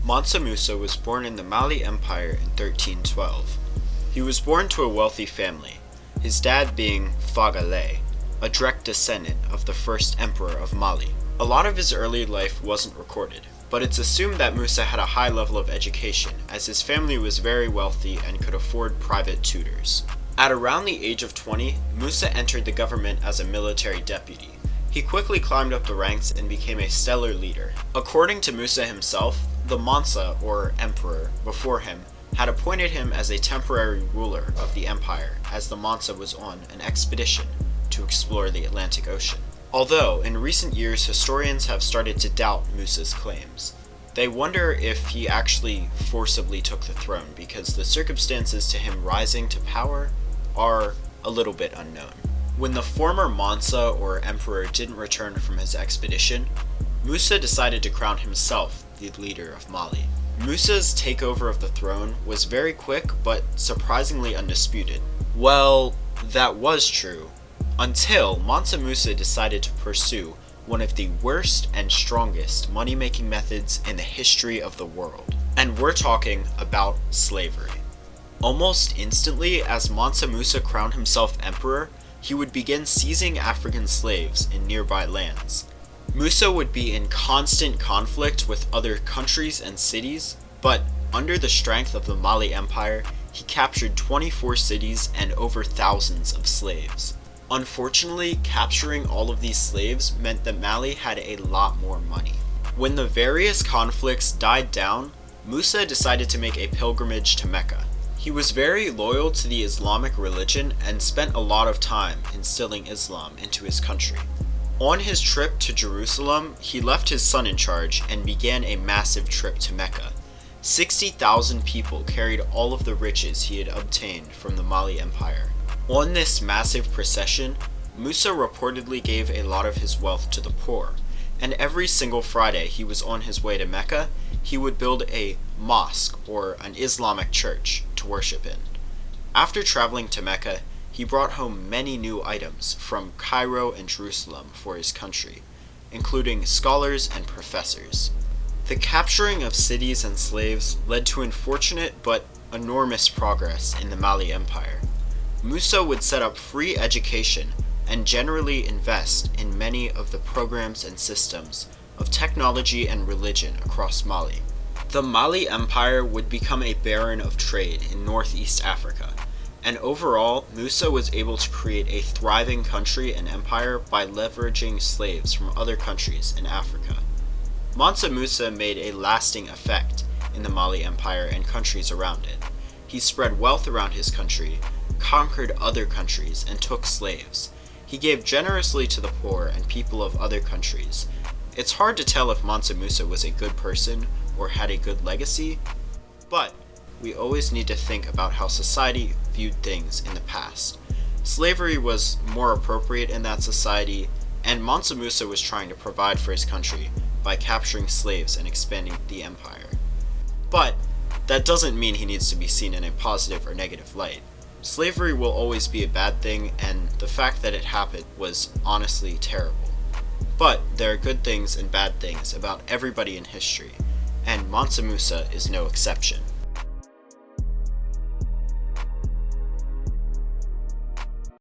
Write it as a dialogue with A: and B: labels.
A: Mansa Musa was born in the Mali Empire in 1312. He was born to a wealthy family, his dad being Fagale, a direct descendant of the first emperor of Mali. A lot of his early life wasn't recorded, but it's assumed that Musa had a high level of education, as his family was very wealthy and could afford private tutors. At around the age of 20, Musa entered the government as a military deputy. He quickly climbed up the ranks and became a stellar leader. According to Musa himself, the Mansa, or emperor, before him, had appointed him as a temporary ruler of the empire, as the Mansa was on an expedition to explore the Atlantic Ocean. Although, in recent years, historians have started to doubt Musa's claims. They wonder if he actually forcibly took the throne, because the circumstances to him rising to power are a little bit unknown. When the former Mansa, or emperor, didn't return from his expedition, Musa decided to crown himself the leader of Mali. Musa's takeover of the throne was very quick, but surprisingly undisputed. Well, that was true, until Mansa Musa decided to pursue one of the worst and strongest money-making methods in the history of the world. And we're talking about slavery. Almost instantly, as Mansa Musa crowned himself emperor, he would begin seizing African slaves in nearby lands. Musa would be in constant conflict with other countries and cities, but under the strength of the Mali Empire, he captured 24 cities and over thousands of slaves. Unfortunately, capturing all of these slaves meant that Mali had a lot more money. When the various conflicts died down, Musa decided to make a pilgrimage to Mecca. He was very loyal to the Islamic religion and spent a lot of time instilling Islam into his country. On his trip to Jerusalem, he left his son in charge and began a massive trip to Mecca. 60,000 people carried all of the riches he had obtained from the Mali Empire. On this massive procession, Musa reportedly gave a lot of his wealth to the poor, and every single Friday he was on his way to Mecca, he would build a mosque, or an Islamic church, to worship in. After traveling to Mecca, he brought home many new items from Cairo and Jerusalem for his country, including scholars and professors. The capturing of cities and slaves led to unfortunate but enormous progress in the Mali Empire. Musa would set up free education and generally invest in many of the programs and systems of technology and religion across Mali. The Mali Empire would become a baron of trade in northeast Africa, and overall, Musa was able to create a thriving country and empire by leveraging slaves from other countries in Africa. Mansa Musa made a lasting effect in the Mali Empire and countries around it. He spread wealth around his country, conquered other countries, and took slaves. He gave generously to the poor and people of other countries. It's hard to tell if Mansa Musa was a good person or had a good legacy, but we always need to think about how society viewed things in the past. Slavery was more appropriate in that society, and Mansa Musa was trying to provide for his country by capturing slaves and expanding the empire. But that doesn't mean he needs to be seen in a positive or negative light. Slavery will always be a bad thing, and the fact that it happened was honestly terrible. But there are good things and bad things about everybody in history, and Mansa Musa is no exception.